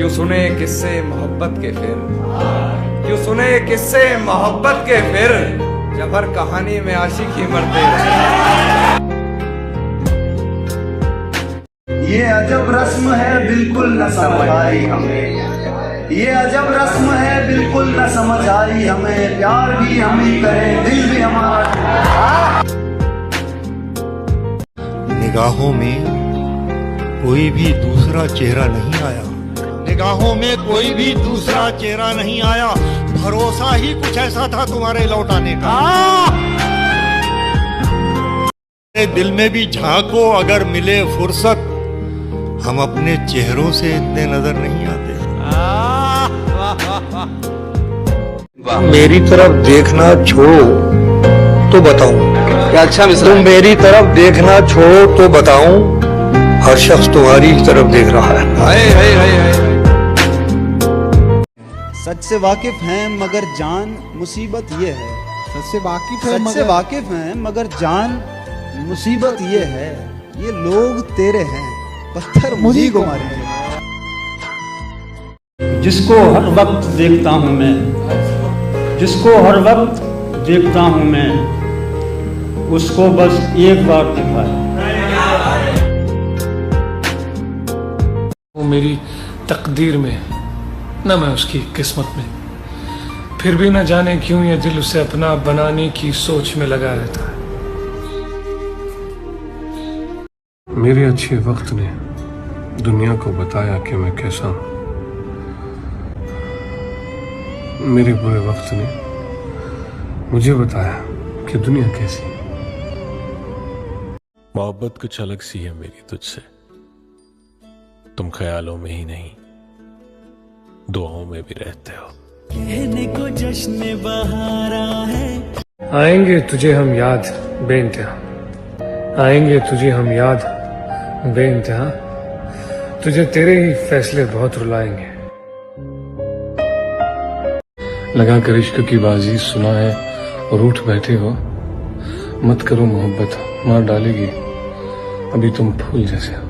क्यों सुने किस्से मोहब्बत के फिर, क्यों सुने किस्से मोहब्बत के फिर, जब हर कहानी में आशिक ही मरते रहे। ये अजब रस्म है बिल्कुल न समझ आई हमें, ये अजब रस्म है बिल्कुल न समझ आई हमें, प्यार भी हम ही करें दिल भी हमारा। निगाहों में कोई भी दूसरा चेहरा नहीं आया, निगाहों में कोई भी दूसरा चेहरा नहीं आया, भरोसा ही कुछ ऐसा था तुम्हारे लौट आने का। दिल में भी झांको अगर मिले फुर्सत, हम अपने चेहरों से इतने नजर नहीं आते। मेरी तरफ देखना छोड़ो तो बताऊं, अच्छा तुम मेरी तरफ देखना छोड़ो तो बताऊं, हर शख्स तुम्हारी तरफ देख रहा है। हाय। सच से वाकिफ हैं मगर जान मुसीबत ये है, सच से वाकिफ हैं मगर जान मुसीबत ये है, ये लोग तेरे हैं पत्थर मुझी को मारेंगे। जिसको हर वक्त देखता हूँ मैं, जिसको हर वक्त देखता हूँ मैं, उसको बस एक बार दिखाए। वो मेरी तकदीर में न मैं उसकी किस्मत में, फिर भी न जाने क्यों ये दिल उसे अपना बनाने की सोच में लगा रहता है। मेरे अच्छे वक्त ने दुनिया को बताया कि मैं कैसा हूं, मेरे बुरे वक्त ने मुझे बताया कि दुनिया कैसी है। मोहब्बत कुछ अलग सी है मेरी तुझसे, तुम ख्यालों में ही नहीं दुआओं में भी रहते हो। कहने को जश्न बहारा है, आएंगे तुझे हम याद बेइंतहा, आएंगे तुझे हम याद बेइंतहा, तुझे तेरे ही फैसले बहुत रुलाएंगे। लगा कर इश्क की बाजी सुना है और उठ बैठे हो, मत करो मोहब्बत मार डालेगी अभी तुम फूल जैसे हो।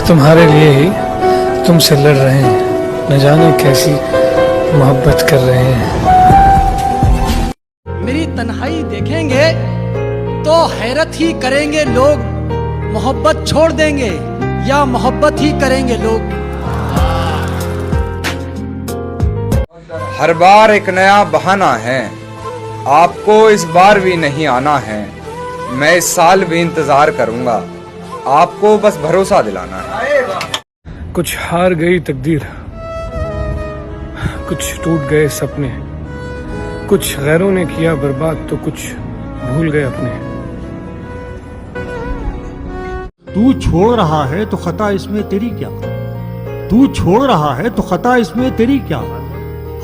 तुम्हारे लिए ही तुमसे लड़ रहे हैं, न जाने कैसी मोहब्बत कर रहे हैं। मेरी तन्हाई देखेंगे तो हैरत ही करेंगे लोग, मोहब्बत छोड़ देंगे या मोहब्बत ही करेंगे लोग। हर बार एक नया बहाना है, आपको इस बार भी नहीं आना है, मैं इस साल भी इंतजार करूंगा, आपको बस भरोसा दिलाना है। कुछ हार गई तकदीर, कुछ टूट गए सपने, कुछ गैरों ने किया बर्बाद तो कुछ भूल गए अपने। तू छोड़ रहा है तो खता इसमें तेरी क्या, तू छोड़ रहा है तो खता इसमें तेरी क्या,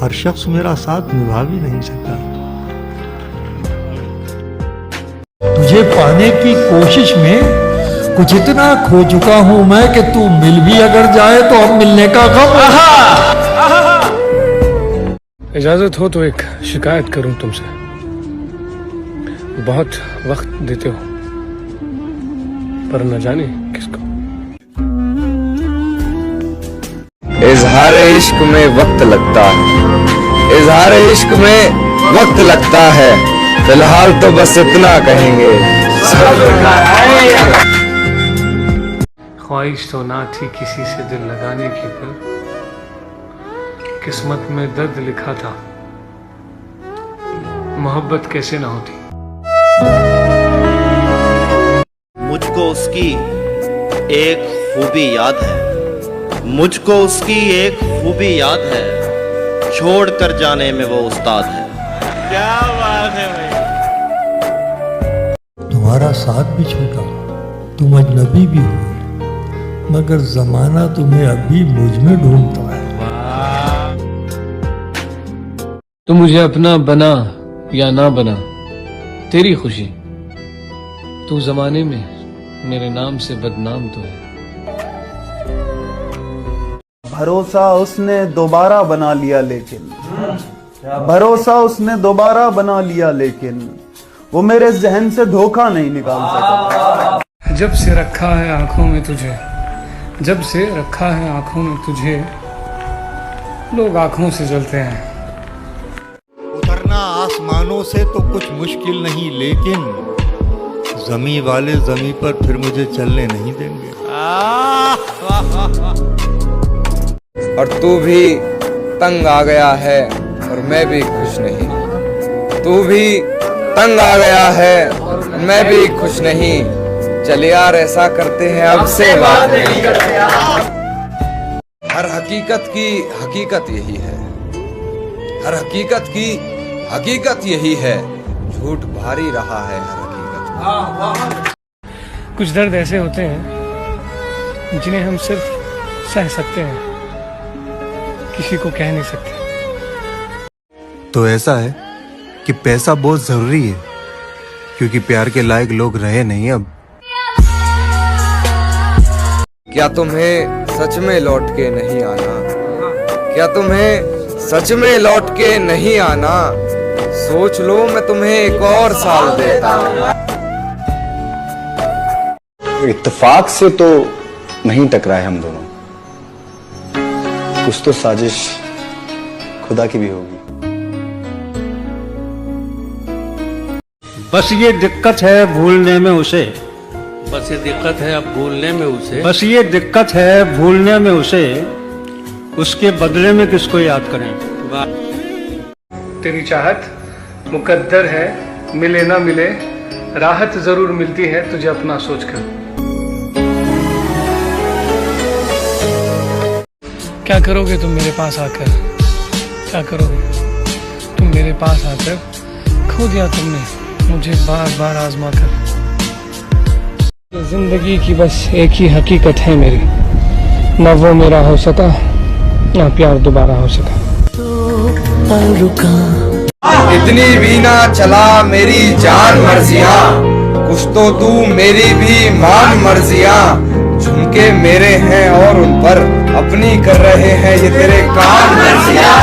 हर शख्स मेरा साथ निभा भी नहीं सकता। तुझे पाने की कोशिश में कुछ इतना खो चुका हूं मैं कि तू मिल भी अगर जाए तो अब मिलने का गम। इजाजत हो तो एक शिकायत करूं तुमसे, बहुत वक्त देते हो पर न जाने किसको। इजहार इश्क में वक्त लगता है, इजहार इश्क में वक्त लगता है, फिलहाल तो बस इतना कहेंगे। ख्वाहिश तो ना थी किसी से दिल लगाने की, पर किस्मत में दर्द लिखा था, मोहब्बत कैसे ना होती। मुझको उसकी एक खूबी याद है, मुझको उसकी एक खूबी याद है, छोड़ कर जाने में वो उस्ताद है। क्या बात है भाई। तुम्हारा साथ भी छूटा, तुम अजनबी भी हो, मगर जमाना तुम्हें अभी मुझ में ढूंढता है। तू मुझे अपना बना या ना बना तेरी खुशी, तू जमाने में मेरे नाम से बदनाम तो है। भरोसा उसने दोबारा बना लिया लेकिन, भरोसा उसने दोबारा बना लिया लेकिन, वो मेरे जहन से धोखा नहीं निकाल सका। जब से रखा है आंखों में तुझे, जब से रखा है आंखों में तुझे, लोग आंखों से जलते हैं। उतरना आसमानों से तो कुछ मुश्किल नहीं, लेकिन जमी वाले जमी पर फिर मुझे चलने नहीं देंगे। और तू भी तंग आ गया है और मैं भी खुश नहीं। तू भी तंग आ गया है और मैं भी खुश नहीं। चल यार ऐसा करते हैं अब से बात नहीं करते। हर हकीकत की हकीकत यही है, हर हकीकत की हकीकत यही है। झूठ भारी रहा है हर हकीकत। कुछ दर्द ऐसे होते हैं जिन्हें हम सिर्फ सह सकते हैं, किसी को कह नहीं सकते। तो ऐसा है कि पैसा बहुत जरूरी है, क्योंकि प्यार के लायक लोग रहे नहीं अब। क्या तुम्हें सच में लौट के नहीं आना? क्या तुम्हें सच में लौट के नहीं आना? सोच लो मैं तुम्हें एक और साल देता हूँ। इत्तेफाक से तो नहीं टकराए हम दोनों, कुछ तो साजिश खुदा की भी होगी। बस ये दिक्कत है भूलने में उसे, बस ये दिक्कत है अब भूलने में उसे। बस ये दिक्कत है भूलने में उसे, उसके बदले में किसको याद करें। तेरी चाहत मुकद्दर है, मिले ना मिले राहत जरूर मिलती है तुझे अपना सोचकर। क्या करोगे तुम मेरे पास आकर? क्या करोगे तुम मेरे पास आकर? खो दिया तुमने मुझे बार बार आजमा कर। जिंदगी की बस एक ही हकीकत है मेरी, ना वो मेरा हो सका ना प्यार दोबारा हो सका। इतनी भी ना चला मेरी जान मर्जियां, कुछ तो तू मेरी भी मान मर्जियां। झुमके मेरे हैं और उन पर अपनी कर रहे हैं ये तेरे कान मर्जियां।